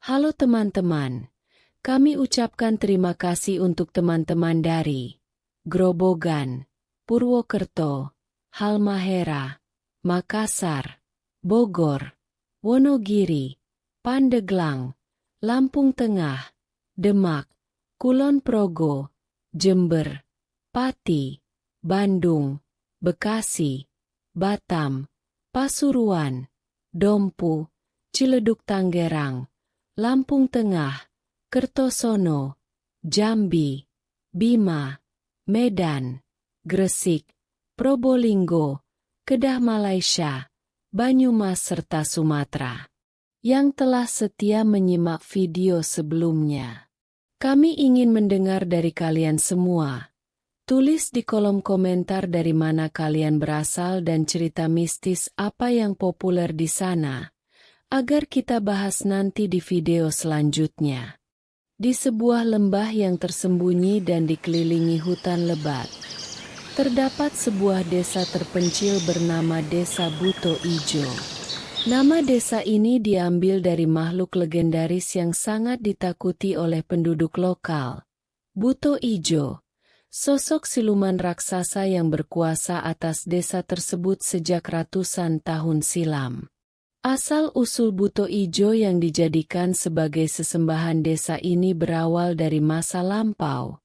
Halo teman-teman, kami ucapkan terima kasih untuk teman-teman dari Grobogan, Purwokerto, Halmahera, Makassar, Bogor, Wonogiri, Pandeglang, Lampung Tengah, Demak, Kulon Progo, Jember, Pati, Bandung, Bekasi, Batam, Pasuruan, Dompu, Ciledug Tangerang, Lampung Tengah, Kertosono, Jambi, Bima, Medan, Gresik, Probolinggo, Kedah Malaysia, Banyumas serta Sumatera. Yang telah setia menyimak video sebelumnya. Kami ingin mendengar dari kalian semua. Tulis di kolom komentar dari mana kalian berasal dan cerita mistis apa yang populer di sana, agar kita bahas nanti di video selanjutnya. Di sebuah lembah yang tersembunyi dan dikelilingi hutan lebat, terdapat sebuah desa terpencil bernama Desa Buto Ijo. Nama desa ini diambil dari makhluk legendaris yang sangat ditakuti oleh penduduk lokal. Buto Ijo, sosok siluman raksasa yang berkuasa atas desa tersebut sejak ratusan tahun silam. Asal-usul Buto Ijo yang dijadikan sebagai sesembahan desa ini berawal dari masa lampau,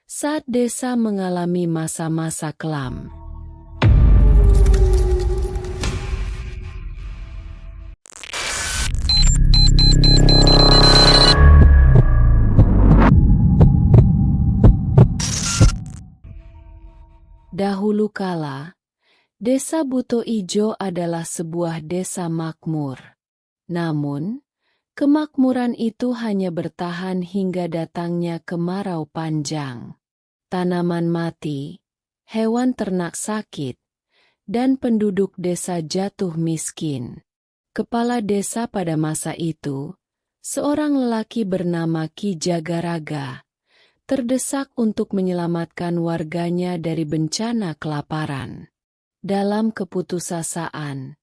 saat desa mengalami masa-masa kelam. Dahulu kala, Desa Buto Ijo adalah sebuah desa makmur. Namun, kemakmuran itu hanya bertahan hingga datangnya kemarau panjang. Tanaman mati, hewan ternak sakit, dan penduduk desa jatuh miskin. Kepala desa pada masa itu, seorang lelaki bernama Ki Jagaraga, terdesak untuk menyelamatkan warganya dari bencana kelaparan. Dalam keputusasaan,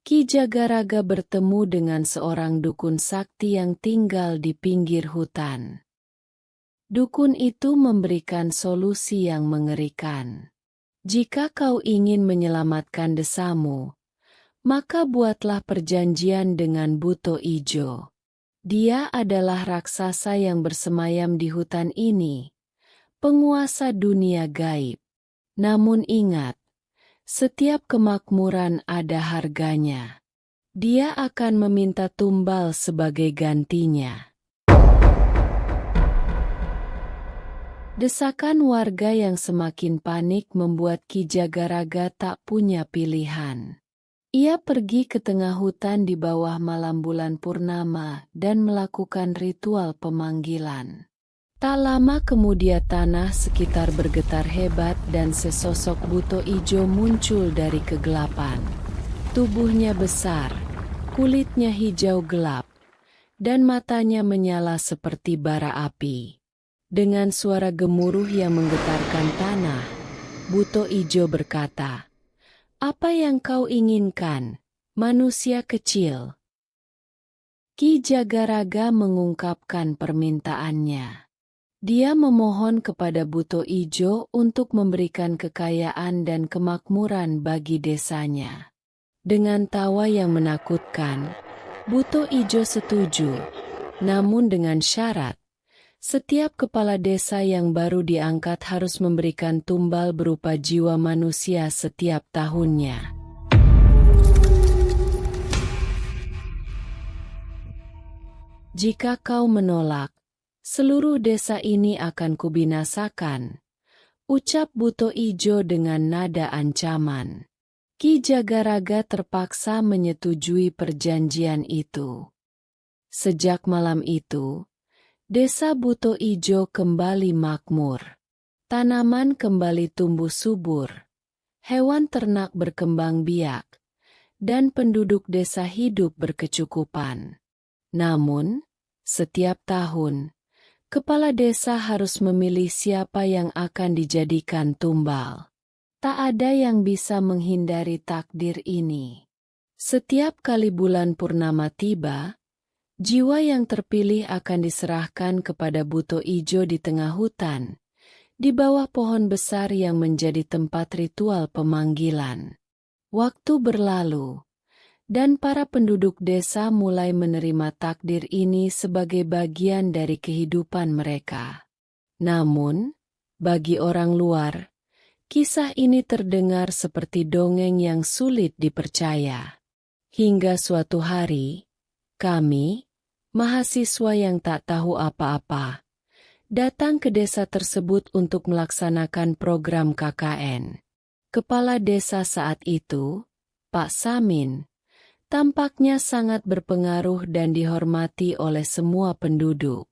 Ki Jagaraga bertemu dengan seorang dukun sakti yang tinggal di pinggir hutan. Dukun itu memberikan solusi yang mengerikan. Jika kau ingin menyelamatkan desamu, maka buatlah perjanjian dengan Buto Ijo. Dia adalah raksasa yang bersemayam di hutan ini, penguasa dunia gaib. Namun ingat, setiap kemakmuran ada harganya. Dia akan meminta tumbal sebagai gantinya. Desakan warga yang semakin panik membuat Ki Jagaraga tak punya pilihan. Ia pergi ke tengah hutan di bawah malam bulan purnama dan melakukan ritual pemanggilan. Tak lama kemudian tanah sekitar bergetar hebat dan sesosok Buto Ijo muncul dari kegelapan. Tubuhnya besar, kulitnya hijau gelap, dan matanya menyala seperti bara api. Dengan suara gemuruh yang menggetarkan tanah, Buto Ijo berkata, "Apa yang kau inginkan, manusia kecil?" Ki Jagaraga mengungkapkan permintaannya. Dia memohon kepada Buto Ijo untuk memberikan kekayaan dan kemakmuran bagi desanya. Dengan tawa yang menakutkan, Buto Ijo setuju, namun dengan syarat, setiap kepala desa yang baru diangkat harus memberikan tumbal berupa jiwa manusia setiap tahunnya. Jika kau menolak, seluruh desa ini akan kubinasakan, ucap Buto Ijo dengan nada ancaman. Ki Jagaraga terpaksa menyetujui perjanjian itu. Sejak malam itu, desa Buto Ijo kembali makmur. Tanaman kembali tumbuh subur, hewan ternak berkembang biak, dan penduduk desa hidup berkecukupan. Namun, setiap tahun, kepala desa harus memilih siapa yang akan dijadikan tumbal. Tak ada yang bisa menghindari takdir ini. Setiap kali bulan purnama tiba, Jiwa yang terpilih akan diserahkan kepada buto ijo di tengah hutan, di bawah pohon besar yang menjadi tempat ritual pemanggilan. Waktu berlalu, dan para penduduk desa mulai menerima takdir ini sebagai bagian dari kehidupan mereka. Namun, bagi orang luar, kisah ini terdengar seperti dongeng yang sulit dipercaya. Hingga suatu hari, kami, mahasiswa yang tak tahu apa-apa, datang ke desa tersebut untuk melaksanakan program KKN. Kepala desa saat itu, Pak Samin, tampaknya sangat berpengaruh dan dihormati oleh semua penduduk.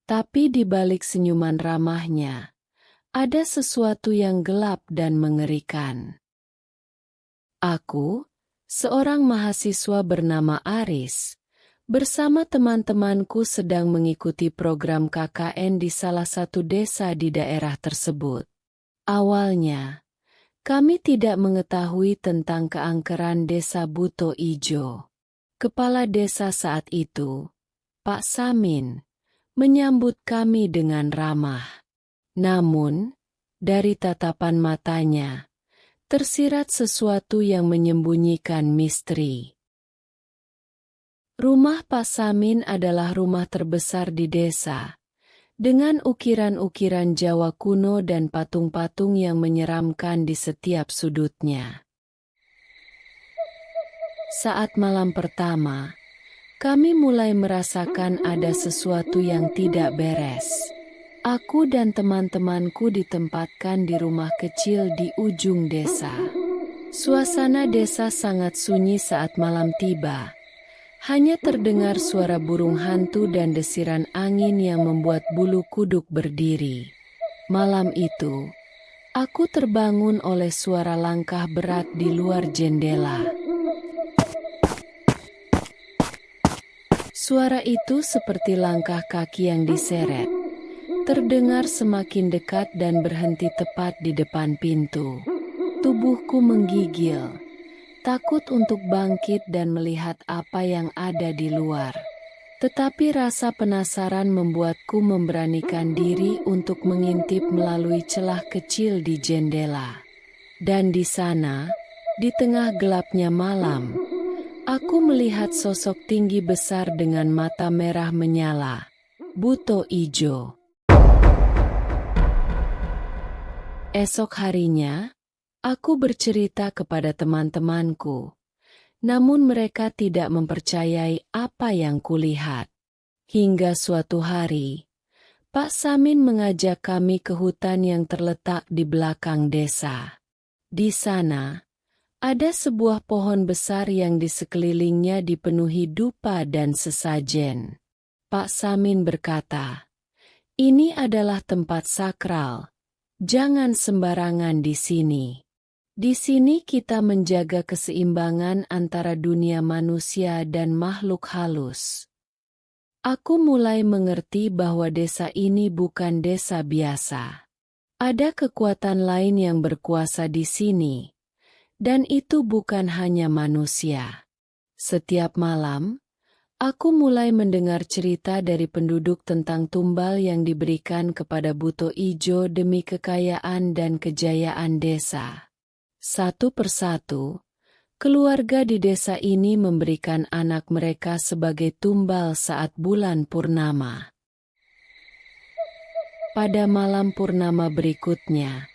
Tapi di balik senyuman ramahnya, ada sesuatu yang gelap dan mengerikan. Aku, seorang mahasiswa bernama Aris, bersama teman-temanku sedang mengikuti program KKN di salah satu desa di daerah tersebut. Awalnya, kami tidak mengetahui tentang keangkeran desa Buto Ijo. Kepala desa saat itu, Pak Samin, menyambut kami dengan ramah. Namun, dari tatapan matanya, tersirat sesuatu yang menyembunyikan misteri. Rumah Pak Samin adalah rumah terbesar di desa, dengan ukiran-ukiran Jawa kuno dan patung-patung yang menyeramkan di setiap sudutnya. Saat malam pertama, kami mulai merasakan ada sesuatu yang tidak beres. Aku dan teman-temanku ditempatkan di rumah kecil di ujung desa. Suasana desa sangat sunyi saat malam tiba. Hanya terdengar suara burung hantu dan desiran angin yang membuat bulu kuduk berdiri. Malam itu, aku terbangun oleh suara langkah berat di luar jendela. Suara itu seperti langkah kaki yang diseret, terdengar semakin dekat dan berhenti tepat di depan pintu. Tubuhku menggigil, takut untuk bangkit dan melihat apa yang ada di luar. Tetapi rasa penasaran membuatku memberanikan diri untuk mengintip melalui celah kecil di jendela. Dan di sana, di tengah gelapnya malam, aku melihat sosok tinggi besar dengan mata merah menyala, Buto Ijo. Esok harinya, aku bercerita kepada teman-temanku, namun mereka tidak mempercayai apa yang kulihat. Hingga suatu hari, Pak Samin mengajak kami ke hutan yang terletak di belakang desa. Di sana, ada sebuah pohon besar yang di sekelilingnya dipenuhi dupa dan sesajen. Pak Samin berkata, "Ini adalah tempat sakral. Jangan sembarangan di sini. Di sini kita menjaga keseimbangan antara dunia manusia dan makhluk halus." Aku mulai mengerti bahwa desa ini bukan desa biasa. Ada kekuatan lain yang berkuasa di sini. Dan itu bukan hanya manusia. Setiap malam, aku mulai mendengar cerita dari penduduk tentang tumbal yang diberikan kepada Buto Ijo demi kekayaan dan kejayaan desa. Satu persatu, keluarga di desa ini memberikan anak mereka sebagai tumbal saat bulan purnama. Pada malam purnama berikutnya,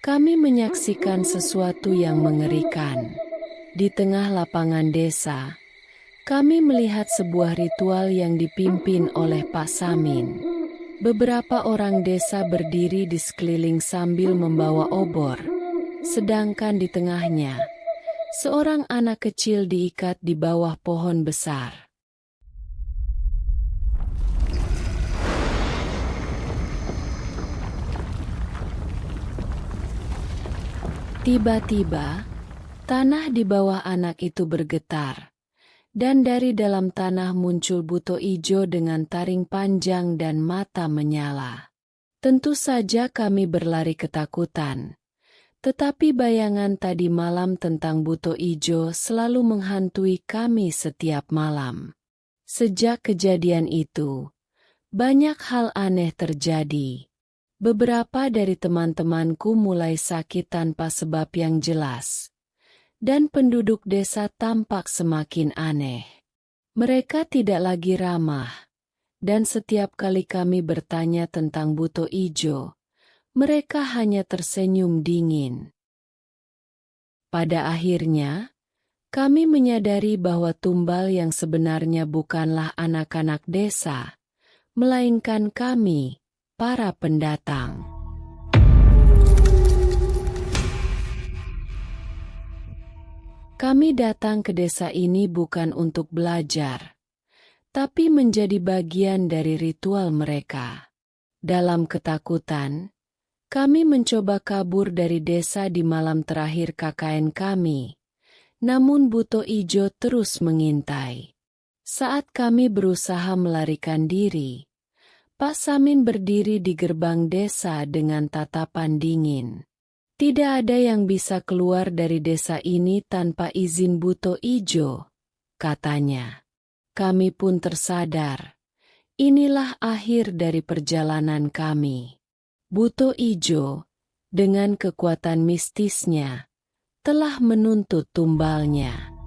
kami menyaksikan sesuatu yang mengerikan. Di tengah lapangan desa, kami melihat sebuah ritual yang dipimpin oleh Pak Samin. Beberapa orang desa berdiri di sekeliling sambil membawa obor, sedangkan di tengahnya, seorang anak kecil diikat di bawah pohon besar. Tiba-tiba, tanah di bawah anak itu bergetar, dan dari dalam tanah muncul Buto Ijo dengan taring panjang dan mata menyala. Tentu saja kami berlari ketakutan, tetapi bayangan tadi malam tentang Buto Ijo selalu menghantui kami setiap malam. Sejak kejadian itu, banyak hal aneh terjadi. Beberapa dari teman-temanku mulai sakit tanpa sebab yang jelas. Dan penduduk desa tampak semakin aneh. Mereka tidak lagi ramah. Dan setiap kali kami bertanya tentang Buto Ijo, mereka hanya tersenyum dingin. Pada akhirnya, kami menyadari bahwa tumbal yang sebenarnya bukanlah anak-anak desa, melainkan kami, para pendatang. Kami datang ke desa ini bukan untuk belajar, tapi menjadi bagian dari ritual mereka. Dalam ketakutan, kami mencoba kabur dari desa di malam terakhir KKN kami, namun Buto Ijo terus mengintai. Saat kami berusaha melarikan diri, Pak Samin berdiri di gerbang desa dengan tatapan dingin. Tidak ada yang bisa keluar dari desa ini tanpa izin Buto Ijo, katanya. Kami pun tersadar. Inilah akhir dari perjalanan kami. Buto Ijo, dengan kekuatan mistisnya, telah menuntut tumbalnya.